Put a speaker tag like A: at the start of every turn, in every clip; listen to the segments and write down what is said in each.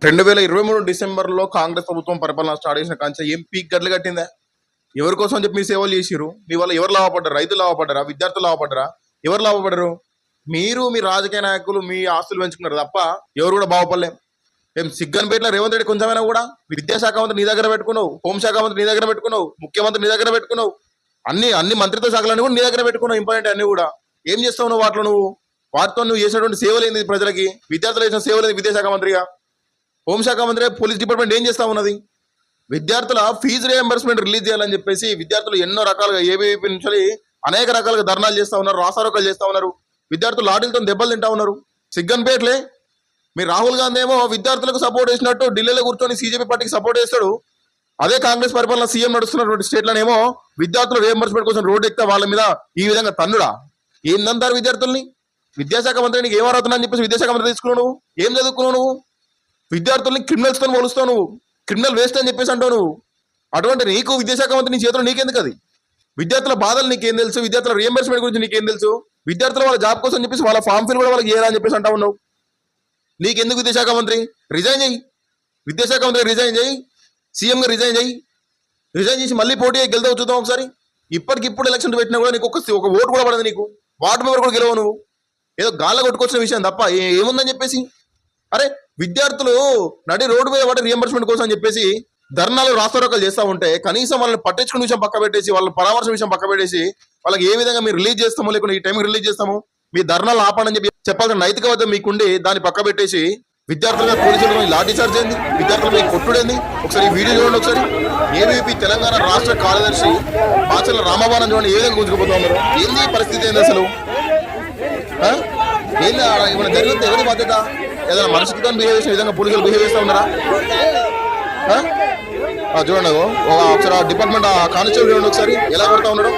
A: 2023 డిసెంబర్లో కాంగ్రెస్ ప్రభుత్వం పరిపాలన స్టార్ట్ చేసిన కాంచె ఏం పీక్ గడ్లు కట్టిందా? ఎవరి కోసం అని చెప్పి మీ సేవలు చేసిరు? మీ వల్ల ఎవరు లాభపడ్డారు? రైతులు లాభపడ్డారా? విద్యార్థులు లాభపడ్డారా? ఎవరు లాభపడ్డారు? మీరు మీ రాజకీయ నాయకులు మీ ఆస్తులు పెంచుకున్నారు తప్ప ఎవరు కూడా బాగుపడలేం. ఏం సిగ్గన్పేటలో రేవంత్ రెడ్డి కొంచెమైనా కూడా విద్యాశాఖ మంత్రి నీ దగ్గర పెట్టుకున్నావు, హోంశాఖ మంత్రి నీ దగ్గర పెట్టుకున్నావు, ముఖ్యమంత్రి నీ దగ్గర పెట్టుకున్నావు, అన్ని మంత్రిత్వ శాఖలన్నీ కూడా నీ దగ్గర పెట్టుకున్నావు. ఇంపార్టెంట్ అన్ని కూడా ఏం చేస్తావు నువ్వు? వాటితో నువ్వు చేసినటువంటి సేవలు ఏంది? ప్రజలకి విద్యార్థులు చేసిన సేవలు ఏంది? విద్యాశాఖ మంత్రిగా, హోంశాఖ మంత్రి, పోలీస్ డిపార్ట్మెంట్ ఏం చేస్తా ఉన్నది? విద్యార్థుల ఫీజు రియంబర్స్మెంట్ రిలీజ్ చేయాలని చెప్పేసి విద్యార్థులు ఎన్నో రకాలుగా ఏబీవీపీ నుంచి అనేక రకాలుగా ధర్నాలు చేస్తా ఉన్నారు, రాస్తారోకాలు చేస్తా ఉన్నారు, విద్యార్థులు లాఠీలతో దెబ్బలు తింటా ఉన్నారు. సిగ్గన్పేట్లే మీ రాహుల్ గాంధీ ఏమో విద్యార్థులకు సపోర్ట్ చేసినట్టు ఢిల్లీలో కూర్చొని సీజేపీ పార్టీకి సపోర్ట్ చేస్తాడు. అదే కాంగ్రెస్ పరిపాలన సీఎం నడుస్తున్నటువంటి స్టేట్లనేమో విద్యార్థుల రియంబర్స్మెంట్ కోసం రోడ్డు ఎక్కితే వాళ్ళ మీద ఈ విధంగా తన్నుడా? ఏందంటారు విద్యార్థుల్ని? విద్యాశాఖ మంత్రి నీకు ఏమవుతున్నా అని చెప్పేసి విద్యాశాఖ మంత్రి తీసుకున్నావు నువ్వు? ఏం చదువుకున్నావు నువ్వు? విద్యార్థుల్ని క్రిమినల్స్తో పోలుస్తావు నువ్వు, క్రిమినల్ వేస్ట్ అని చెప్పేసి అంటావు నువ్వు. అటువంటి నీకు విద్యాశాఖ మంత్రి నీ చేతిలో నీకెందుకు అది? విద్యార్థుల బాధలు నీకేం తెలుసు? విద్యార్థుల రియంబర్స్మెంట్ గురించి నీకేం తెలుసు? విద్యార్థులు వాళ్ళ జాబ్ కోసం చెప్పేసి వాళ్ళ ఫామ్ ఫిల్ కూడా వాళ్ళకి చేయరా అని చెప్పేసి అంటా ఉన్నావు. నీకెందుకు విద్యాశాఖ మంత్రి? రిజైన్ చేయి, విద్యాశాఖ మంత్రి రిజైన్ చేయి, సీఎంగా రిజైన్ చేయి, రిజైన్ చేసి మళ్ళీ పోటీ గెలుతావు చూద్దాం ఒకసారి. ఇప్పటికిప్పుడు ఎలక్షన్ పెట్టినా కూడా నీకు ఒక ఓటు కూడా పడదు, నీకు వార్డు మెంబర్ కూడా గెలవు నువ్వు. ఏదో గాల్ల కొట్టుకొచ్చిన విషయం తప్ప ఏముందని చెప్పేసి. అరే విద్యార్థులు నడి రోడ్డు మీద పడి రియంబర్స్మెంట్ కోసం అని చెప్పేసి ధర్నాలు రాస్తారోకాలు చేస్తూ ఉంటే కనీసం వాళ్ళని పట్టించుకునే విషయం పక్క పెట్టేసి, వాళ్ళ పరామర్శ విషయం పక్క పెట్టేసి వాళ్ళకి ఏ విధంగా మీరు రిలీజ్ చేస్తామో లేకుండా ఈ టైంకి రిలీజ్ చేస్తాము, మీ ధర్నాలు ఆపండి చెప్పి చెప్పాల్సిన నైతికత మీకుండి దాన్ని పక్క పెట్టేసి విద్యార్థులుగా పోలీసులు లాఠీ చార్జ్ ఏంది, విద్యార్థుల మీద కొట్టుడేంది? ఒకసారి ఈ వీడియో చూడండి ఒకసారి. ఏబీవీపీ తెలంగాణ రాష్ట్ర కార్యదర్శి బాచల రామబాణం చూడండి ఏ విధంగా గుంజుకుపోతా ఉన్నారు. ఏంది పరిస్థితి ఏంది అసలు? ఏంది ఏమైనా జరిగితే ఎవరి బాధ్యత? ఏదైనా మనిషికి కానీ బిహేవ్ చేసిన విధంగా పోలీసులు బిహేవ్ చేస్తూ ఉన్నారా? చూడండి ఒకసారి డిపార్ట్మెంట్ కానిస్టేబుల్ చూడండి ఒకసారి ఎలా కొడతా ఉన్నాడు.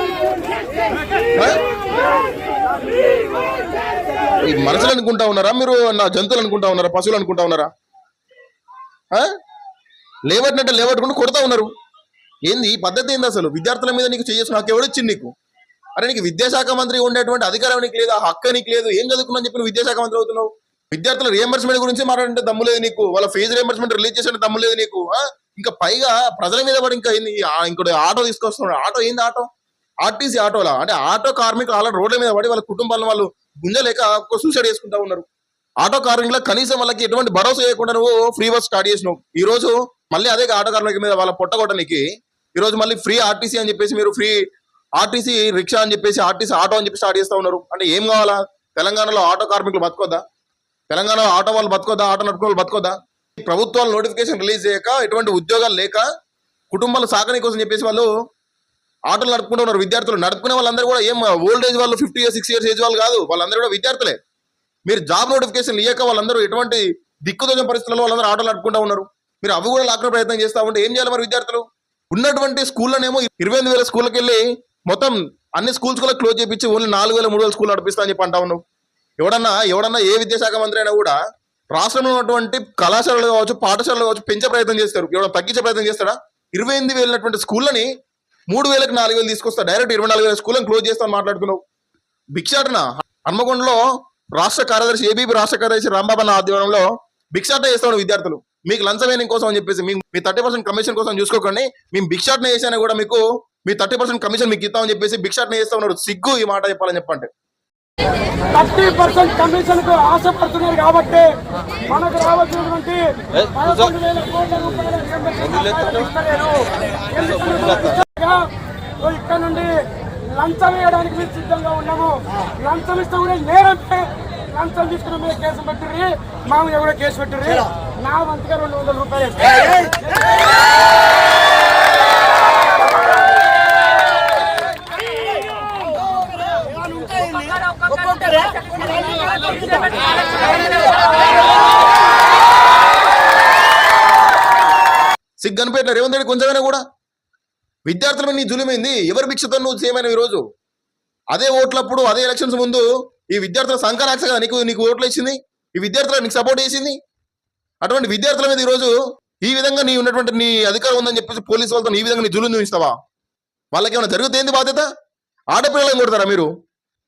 A: ఈ మనుషులు అనుకుంటా ఉన్నారా మీరు? నా జంతువులు అనుకుంటా ఉన్నారా? పశువులు అనుకుంటా ఉన్నారా? లేవట్టినట్టే లేవట్టుకుంటూ కొడతా ఉన్నారు. ఏంది ఈ పద్ధతి? ఏంది అసలు? విద్యార్థుల మీద నీకు చేసిన హక్కు ఎవడొచ్చింది నీకు? అరే నీకు విద్యాశాఖ మంత్రి ఉండేటువంటి అధికారం నీకు లేదు, ఆ హక్కు నీకు లేదు. ఏం చదువుకున్నా చెప్పి విద్యాశాఖ మంత్రి అవుతున్నావు? విద్యార్థుల రియంబర్స్మెంట్ గురించి మాట్లాడంటే దమ్ము లేదు నీకు, వాళ్ళ ఫీజు రియంబర్స్మెంట్ రిలీజ్ చేసే దమ్ము లేదు నీకు. ఇంకా పైగా ప్రజల మీద పడి ఇంకా ఇంకోటి ఆటో తీసుకొస్తున్నాడు. ఆటో ఏంది? ఆటో ఆర్టీసీ ఆటోలా? అంటే ఆటో కార్మికులు అలా రోడ్ల మీద పడి వాళ్ళ కుటుంబాలను వాళ్ళు గుంజలేక సూసైడ్ చేసుకుంటా ఉన్నారు. ఆటో కార్మికులకు కనీసం వాళ్ళకి ఎటువంటి భరోసా చేయకుండా నువ్వు ఫ్రీ బస్ స్టార్ట్ చేసినావు. ఈ రోజు మళ్ళీ అదే ఆటో కార్మికుల మీద వాళ్ళ పొట్టగొట్టనికి ఈ రోజు మళ్ళీ ఫ్రీ ఆర్టీసీ అని చెప్పేసి మీరు ఫ్రీ ఆర్టీసీ రిక్షా అని చెప్పేసి ఆర్టీసీ ఆటో అని చెప్పి స్టార్ట్ చేస్తా ఉన్నారు. అంటే ఏం కావాలా? తెలంగాణలో ఆటో కార్మికులు బతుకోద్దా? తెలంగాణలో ఆటో వాళ్ళు బతుకోద్దా? ఆటో నడుపుకునే వాళ్ళు బతుకోద్దా? ప్రభుత్వాలు నోటిఫికేషన్ రిలీజ్ చేయక, ఎటువంటి ఉద్యోగాలు లేక, కుటుంబాల సాకనీ కోసం చెప్పేసి వాళ్ళు ఆటోలు నడుపుకుంటూ ఉన్నారు. విద్యార్థులు నడుపుకునే వాళ్ళందరూ కూడా ఏం ఓల్డ్ ఏజ్ వాళ్ళు 50 years 60 years ఏజ్ వాళ్ళు కాదు, వాళ్ళందరూ కూడా విద్యార్థులే. మీరు జాబ్ నోటిఫికేషన్ ఇయ్యక వాళ్ళందరూ ఎటువంటి దిక్కుదోచని పరిస్థితుల్లో వాళ్ళందరూ ఆటోలు నడుపుకుంటూ ఉన్నారు. మీరు అవి కూడా లాక్కునే ప్రయత్నం చేస్తా ఉంటే ఏం చేయాలి మరి? విద్యార్థులు ఉన్నటువంటి స్కూల్లోనేమో 28,000 స్కూళ్ళకి వెళ్ళి మొత్తం అన్ని స్కూల్స్ కూడా క్లోజ్ చేయించి ఓన్లీ 4,000 3,000 స్కూల్ నడిపిస్తా అని చెప్పి అంటా ఉన్నావు. ఎవడన్నా ఏ విద్యాశాఖ మంత్రి అయినా కూడా రాష్ట్రంలో ఉన్నటువంటి కళాశాలలు కావచ్చు, పాఠశాలలు కావచ్చు పెంచే ప్రయత్నం చేస్తారు. ఎవరైనా తగ్గించే ప్రయత్నం చేస్తాడా? 28,000 స్కూళ్ళని 3,000కి 4,000 తీసుకొస్తా, డైరెక్ట్ 24,000 స్కూళ్ళని క్లోజ్ చేస్తాను మాట్లాడుతున్నావు. భిక్షాటన హన్మకొండలో రాష్ట్ర కార్యదర్శి ఏబీపీ రాష్ట్ర కార్యదర్శి రాంబాబు ఆధ్వర్యంలో భిక్షాటన చేస్తాను విద్యార్థులు. మీకు లంచమేనింగ్ కోసం అని చెప్పేసి మీ 30% కమిషన్ కోసం చూసుకోకండి, మేము భిక్షాటన చేసినా కూడా మీకు మీ 30% కమిషన్ మీకు ఇస్తామని చెప్పేసి భిక్షాటన చేస్తా ఉన్నారు. సిగ్గు ఈ మాట చెప్పాలని చెప్పంటే.
B: 30% కమిషన్ కు ఆశపడుతున్నారు కాబట్టి మనకు రావాల్సినటువంటి 11,000 కోట్ల రూపాయల ఇక్కడ నుండి లంచం వేయడానికి మేము సిద్ధంగా ఉన్నాము. లంచం ఇస్తే కూడా నేరంటే లంచం తీసుకున్న మీద కేసు పెట్టిర్రి, మా మీద కూడా కేసు పెట్టిర్రి. నా వంతుగా 200 రూపాయలు.
A: సిగ్గన్పేట రేవంత్ రెడ్డి కొంచెమైనా కూడా విద్యార్థుల మీద నీ జులుమైంది. ఎవరి భిక్షతో నువ్వు చేయమైనా ఈరోజు? అదే ఓట్లప్పుడు అదే ఎలక్షన్స్ ముందు ఈ విద్యార్థుల సంకరాక్షగా నీకు ఓట్లు ఇచ్చింది, ఈ విద్యార్థులకు నీకు సపోర్ట్ చేసింది. అటువంటి విద్యార్థుల మీద ఈరోజు ఈ విధంగా నీ ఉన్నటువంటి నీ అధికారం ఉందని చెప్పేసి పోలీసు వాళ్ళతో ఈ విధంగా నీ జులుం చూపిస్తావా? వాళ్ళకి ఏమైనా జరిగితే ఏంది బాధ్యత? ఆడపిల్లలను కొడతారా మీరు?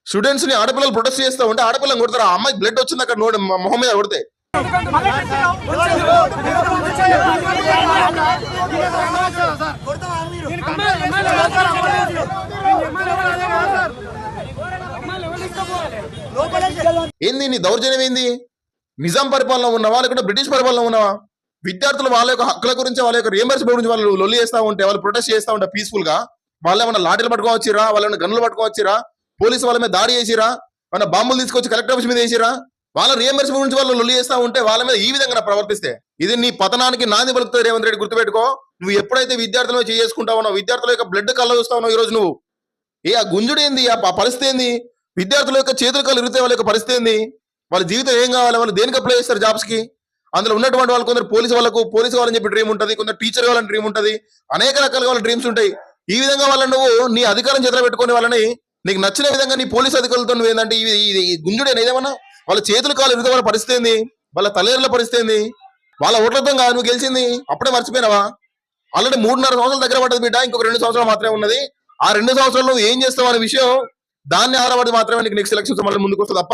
A: స్టూడెంట్స్ ని ఆడపిల్లలు ప్రొటెస్ట్ చేస్తూ ఉంటే ఆడపిల్లని కొడతారా? అమ్మాయి బ్లడ్ వచ్చింది అక్కడ మొహం మీద కొడితే ఏంది నీ దౌర్జన్యం ఏంది? నిజాం పరిపాలన ఉన్నావా లేకుంటే బ్రిటిష్ పరిపాలన ఉన్నావా? విద్యార్థులు వాళ్ళ యొక్క హక్కుల గురించి వాళ్ళ యొక్క రియంబర్స్మెంట్ గురించి వాళ్ళు లొల్లి చేస్తా ఉంటే, వాళ్ళు ప్రొటెస్ట్ చేస్తా ఉంటే పీస్ఫుల్ గా, వాళ్ళు ఏమన్నా లాఠీలు పట్టుకోవచ్చిరా, వాళ్ళని గన్నులు పట్టుకోవచ్చిరా, పోలీసు వాళ్ళ మీద దాడి చేసిరా, మన బాంబులు తీసుకొచ్చి కలెక్టర్ ఆఫీస్ మీద వేసిరా? వాళ్ళ రియంబర్స్మెంట్ గురించి వాళ్ళు లొల్లి చేస్తా ఉంటే వాళ్ళ మీద ఈ విధంగా ప్రవర్తిస్తే ఇది నీ పతనానికి నాంది పలుకుతుంది. రేవంత్ రెడ్డి గుర్తుపెట్టుకో, నువ్వు ఎప్పుడైతే విద్యార్థులను చేసుకుంటా ఉన్నావు, విద్యార్థుల యొక్క బ్లడ్ కళ్ళ చూస్తా ఉన్నావు ఈ రోజు నువ్వు. ఆ గుంజుడు ఏంది? ఆ పరిస్థితి ఏంది? విద్యార్థుల యొక్క చేతులు కాళ్ళు ఇరిగితే వాళ్ళ యొక్క పరిస్థితి ఏంది? వాళ్ళ జీవితం ఏం కావాలి? వాళ్ళు దేనికి అప్లై చేస్తారు జాబ్స్ కి? అందులో ఉన్నటువంటి వాళ్ళు కొందరు పోలీసు కావాలని చెప్పి డ్రీమ్ ఉంటుంది, కొందరు టీచర్ కావాలని డ్రీమ్ ఉంటుంది, అనేక రకాలుగా వాళ్ళ డ్రీమ్స్ ఉంటాయి. ఈ విధంగా వాళ్ళని నువ్వు నీ అధికారం చేతిలో పెట్టుకుని వాళ్ళని నీకు నచ్చిన విధంగా నీ పోలీసు అధికారులతో నువ్వు ఏంటంటే ఈ గుంజుడేనా ఏదేమన్నా? వాళ్ళ చేతులు కాళ్ళు ఇరిగితే వాళ్ళ పరిస్థితి ఏంది? వాళ్ళ తల్లిదండ్రుల పరిస్థితి ఏంది? వాళ్ళ ఓట్లతో కాదు నువ్వు గెలిచింది, అప్పుడే మర్చిపోయినావా? ఆల్రెడీ 3.5 సంవత్సరాల దగ్గర పడ్డది బిడ్డ, ఇంకొక 2 సంవత్సరాలు మాత్రమే ఉన్నది. ఆ 2 సంవత్సరాలు నువ్వు ఏం చేస్తావు అనే విషయం దాన్ని ఆధారపడి మాత్రమే నీకు నెక్స్ట్ ఎలక్షన్స్ మళ్ళీ ముందుకు వస్తుంది తప్ప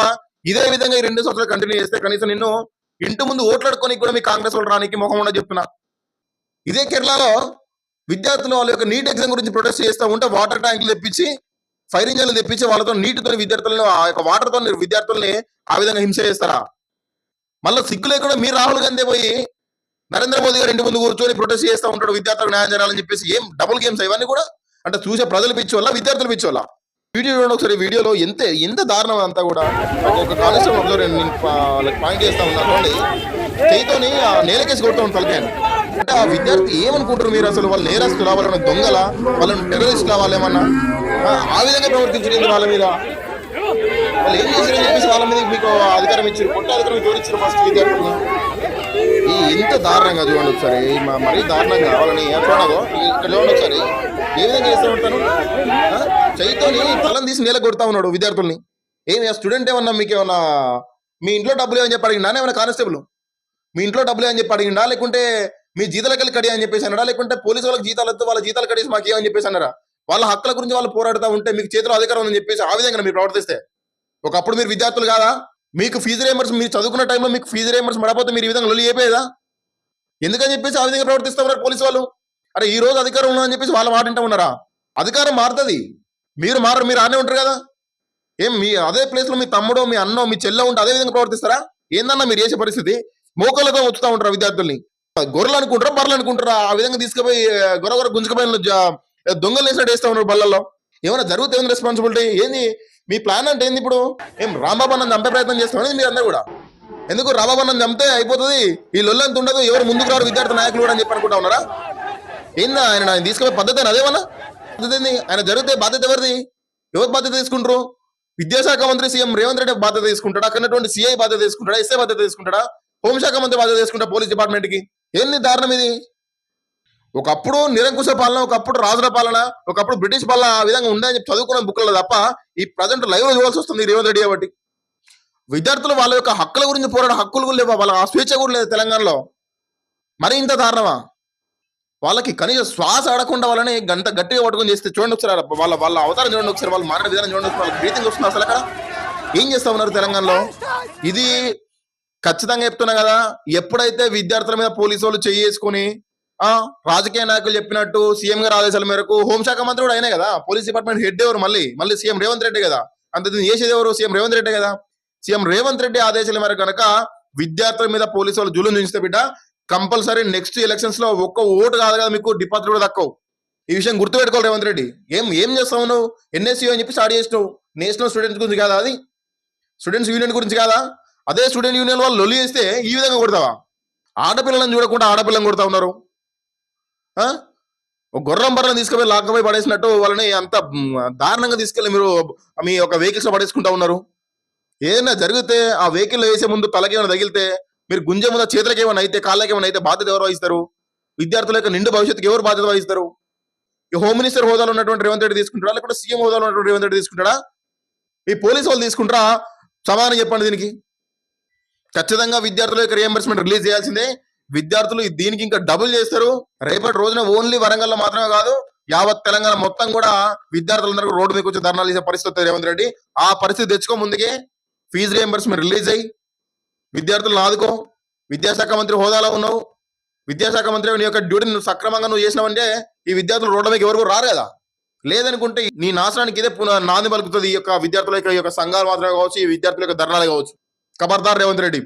A: ఇదే విధంగా ఈ 2 సంవత్సరాలు కంటిన్యూ చేస్తే కనీసం నిన్ను ఇంటి ముందు ఓట్లాడుకొని కూడా మీ కాంగ్రెస్ వాళ్ళు రానికి ముఖం ఉండదు చెప్తున్నా. ఇదే కేరళలో విద్యార్థులు వాళ్ళ యొక్క నీట్ ఎగ్జామ్ గురించి ప్రొటెస్ట్ చేస్తూ ఉంటే వాటర్ ట్యాంకులు తెప్పించి, ఫైర్ ఇంజన్లు తెప్పించి వాళ్ళతో నీటితో విద్యార్థులను ఆ యొక్క వాటర్ తో విద్యార్థుల్ని ఆ విధంగా హింస చేస్తారా? మళ్ళీ సిగ్గు లేకుండా మీరు రాహుల్ గాంధీ పోయి నరేంద్ర మోదీ గారు ఇంటి ముందు కూర్చొని ప్రొటెస్ట్ చేస్తూ ఉంటాడు విద్యార్థులకు న్యాయం చేయాలని చెప్పేసి. ఏం డబుల్ గేమ్స్ ఇవన్నీ కూడా? అంటే చూసే ప్రజలు పిచ్చోళ్ళ, విద్యార్థులు పిచ్చోళ్ళ? వీడియో చూడండి ఒకసారి. వీడియోలో ఎంత దారుణం అంతా కూడా. ఒక కానిస్టేబుల్ నేను పాయింట్ చేస్తా ఉన్నా చూడండి, చేయితోని ఆ నేలకేసి కొడుతూ ఉంటాను తలకాయని. అంటే ఆ విద్యార్థి ఏమనుకుంటారు మీరు? అసలు వాళ్ళు నేరస్తులా, వాళ్ళని దొంగల, వాళ్ళని టెర్రరిస్టులా, వాళ్ళు ఏమన్నా ఆ విధంగా ప్రవర్తించలేదు వాళ్ళ మీద? వాళ్ళు ఏం చేశారని చెప్పేసి వాళ్ళ మీద మీకు అధికారం ఇచ్చారు, కొట్ట అధికారం తోలిచ్చారు ఫస్ట్ విద్యార్థులు. ఎంత దారుణంగా చూడండి ఒకసారి, మరీ దారుణంగా వాళ్ళని చూడదు. ఇక్కడ చూడండి ఒకసారి ఏ విధంగా చేస్తూ ఉంటాను. చైతోని తలను తీసి నేల కొడతా ఉన్నాడు విద్యార్థుల్ని. ఏమి ఆ స్టూడెంట్ ఏమన్నా మీకు ఏమన్నా మీ ఇంట్లో డబ్బులు ఏమని చెప్పి అడిగిండా? ఏమన్నా కానిస్టేబుల్ మీ ఇంట్లో డబ్బులు ఏమని చెప్పి అడిగిండా? లేకుంటే మీ జీతాలకెళ్ళి కడి అని చెప్పేసి అన్నాడా? లేకుంటే పోలీసు వాళ్ళకి జీతాలు వద్దు, వాళ్ళ జీతాలు కడేసి మాకు ఏమని చెప్పేసి అన్నారా? వాళ్ళ హక్కుల గురించి వాళ్ళు పోరాడుతూ ఉంటే మీకు చేతిలో అధికారం ఉందని చెప్పేసి ఆ విధంగా మీరు ప్రవర్తిస్తే ఒకప్పుడు మీరు విద్యార్థులు కాదా? మీకు ఫీజు రేంబర్స్, మీరు చదువుకున్న టైంలో మీకు ఫీజు రేంబర్స్ పడకపోతే మీరు ఈ విధంగా లొల్లి అయిపోయేదా? ఎందుకని చెప్పేసి ఆ విధంగా ప్రవర్తిస్తూ ఉన్నారు పోలీసు వాళ్ళు. అరే ఈ రోజు అధికారం ఉన్నదని చెప్పేసి వాళ్ళ మాట వింటూ ఉన్నారా? అధికారం మారుతుంది, మీరు మారరు, మీరు ఆనే ఉంటారు కదా. ఏం మీ అదే ప్లేస్ లో మీ తమ్ముడో, మీ అన్నో, మీ చెల్లె ఉంటే అదే విధంగా ప్రవర్తిస్తారా? ఏందన్నా మీరు చేసే పరిస్థితి? మోకలతో వచ్చుతా ఉంటారా విద్యార్థుల్ని? గొర్రెలు అనుకుంటారా, బర్రెలు అనుకుంటారా? ఆ విధంగా తీసుకుపోయి గొర్రె గుంజుకుపోయిన దొంగలు వేసినట్టు వేస్తా ఉన్నారు బళ్ళల్లో. ఏమైనా జరుగుతుంది ఏమైనా రెస్పాన్సిబిలిటీ ఏంది? మీ ప్లాన్ అంటే ఏంది? ఇప్పుడు ఏం రాంబాబు అన్న చంపే ప్రయత్నం చేస్తామని మీరు అందరూ కూడా. ఎందుకు రాంబాబు అన్న చంపితే అయిపోతుంది, ఈ లొల్లంత ఉండదు, ఎవరు ముందుకు రారు విద్యార్థి నాయకులు కూడా అని చెప్పి అనుకుంటా ఉన్నారా? ఏందా ఆయన తీసుకునే పద్ధతి అదేమన్నా పద్ధతి ఏంది? ఆయన జరిగితే బాధ్యత ఎవరిది? ఎవరు బాధ్యత తీసుకుంటారు? విద్యాశాఖ మంత్రి సీఎం రేవంత్ రెడ్డి బాధ్యత తీసుకుంటాడా? అక్కడ సిఐ బాధ్యత తీసుకుంటాడా? ఎస్ఐ బాధ్యత తీసుకుంటాడా? హోంశాఖ మంత్రి బాధ్యత తీసుకుంటా పోలీస్ డిపార్ట్మెంట్ కి? ఏంది దారుణం ఇది? ఒకప్పుడు నిరంకుశ పాలన, ఒకప్పుడు రాజుల పాలన, ఒకప్పుడు బ్రిటిష్ పాలన ఆ విధంగా ఉందని చెప్పి చదువుకున్న బుక్లలో తప్ప ఈ ప్రజెంట్ లైవ్ లో చూడాల్సి వస్తుంది రేవంత్ రెడ్డి కాబట్టి. విద్యార్థులు వాళ్ళ యొక్క హక్కుల గురించి పోరాడే హక్కులు కూడా లేవా? వాళ్ళ స్వేచ్ఛ కూడా లేదు తెలంగాణలో. మరి ఇంత దారుణమా? వాళ్ళకి కనీసం శ్వాస ఆడకుండా వాళ్ళని గంట గట్టిగా పట్టుకొని చేస్తే చూడండి ఒకసారి, వాళ్ళ అవతారం చూడండి ఒకసారి, వాళ్ళు మాట్లాడే విధానం చూడండి, వాళ్ళకి బ్రీతింగ్ వస్తుంది అసలు. అక్కడ ఏం చేస్తా ఉన్నారు తెలంగాణలో? ఇది ఖచ్చితంగా చెప్తున్నా కదా, ఎప్పుడైతే విద్యార్థుల మీద పోలీసు వాళ్ళు చేసుకుని రాజకీయ నాయకులు చెప్పినట్టు సీఎం గారి ఆదేశాల మేరకు హోంశాఖ మంత్రి కూడా అయినా కదా, పోలీస్ డిపార్ట్మెంట్ హెడ్ ఎవరు? మళ్ళీ సీఎం రేవంత్ రెడ్డి కదా. అంత చేసేది ఎవరు? సీఎం రేవంత్ రెడ్డి కదా. సీఎం రేవంత్ రెడ్డి ఆదేశాల మేరకు కనుక విద్యార్థుల మీద పోలీసు వాళ్ళు జులుం చూస్తే బిడ్డ కంపల్సరీ నెక్స్ట్ ఎలక్షన్స్ లో ఒక్క ఓటు కాదు కదా మీకు డిపాజిట్ కూడా దక్కవు. ఈ విషయం గుర్తుపెట్టుకోవాలి రేవంత్ రెడ్డి. ఏం చేస్తావు నువ్వు? ఎన్ఎస్యూ అని చెప్పి స్టార్ట్ చేసినావు. నేషనల్ స్టూడెంట్స్ గురించి కాదా అది? స్టూడెంట్స్ యూనియన్ గురించి కాదా? అదే స్టూడెంట్ యూనియన్ వాళ్ళు లొల్లి చేస్తే ఈ విధంగా కొడతావా? ఆడపిల్లలను చూడకుండా ఆడపిల్లని కొడతా ఉన్నారు. గుర్రం బర్రెలను తీసుకుపోయి లాక్కపోయి పడేసినట్టు వాళ్ళని అంత దారుణంగా తీసుకెళ్ళి మీరు మీ యొక్క వెహికల్స్ లో పడేసుకుంటా ఉన్నారు. ఏదైనా జరిగితే ఆ వెహికల్ వేసే ముందు తలకి ఏమైనా తగిలితే, మీరు గుంజే ముందు చేతులకి ఏమైనా అయితే, కాళ్ళకి ఏమైనా అయితే బాధ్యత ఎవరు వహిస్తారు? విద్యార్థుల యొక్క నిండు భవిష్యత్తుకి ఎవరు బాధ్యత వహిస్తారు? ఈ హోమ్ మినిస్టర్ హోదాలో ఉన్నటువంటి రేవంత్ రెడ్డి తీసుకుంటారా? లేకపోతే సీఎం హోదాలో ఉన్నటువంటి రేవంత్ రెడ్డి తీసుకుంటారా? ఈ పోలీసు వాళ్ళు తీసుకుంటారా? సమాధానం చెప్పండి దీనికి. ఖచ్చితంగా విద్యార్థుల యొక్క రియంబర్స్మెంట్ రిలీజ్ చేయాల్సిందే. విద్యార్థులు దీనికి ఇంకా డబుల్ చేస్తారు. రేపటి రోజున ఓన్లీ వరంగల్లో మాత్రమే కాదు, యావత్ తెలంగాణ మొత్తం కూడా విద్యార్థులందరూ రోడ్డు మీద వచ్చి ధర్నాలు చేసే పరిస్థితి రేవంత్ రెడ్డి. ఆ పరిస్థితి తెచ్చుకో ముందుకే ఫీజు రియంబర్స్మెంట్ రిలీజ్ అయ్యి విద్యార్థులను ఆదుకో. విద్యాశాఖ మంత్రి హోదాలో ఉన్నావు. విద్యాశాఖ మంత్రి నీ యొక్క డ్యూటీని నువ్వు సక్రమంగా నువ్వు చేసినావంటే ఈ విద్యార్థులు రోడ్ల మీద ఎవరు రారు కదా. లేదనుకుంటే నీ నాశనానికి ఇదే నాంది పలుకుతుంది ఈ యొక్క విద్యార్థుల యొక్క సంఘాలు మాత్రమే కావచ్చు, ఈ విద్యార్థుల యొక్క ధర్నాలు కావచ్చు. ఖబర్దార్ రేవంత్ రెడ్డి.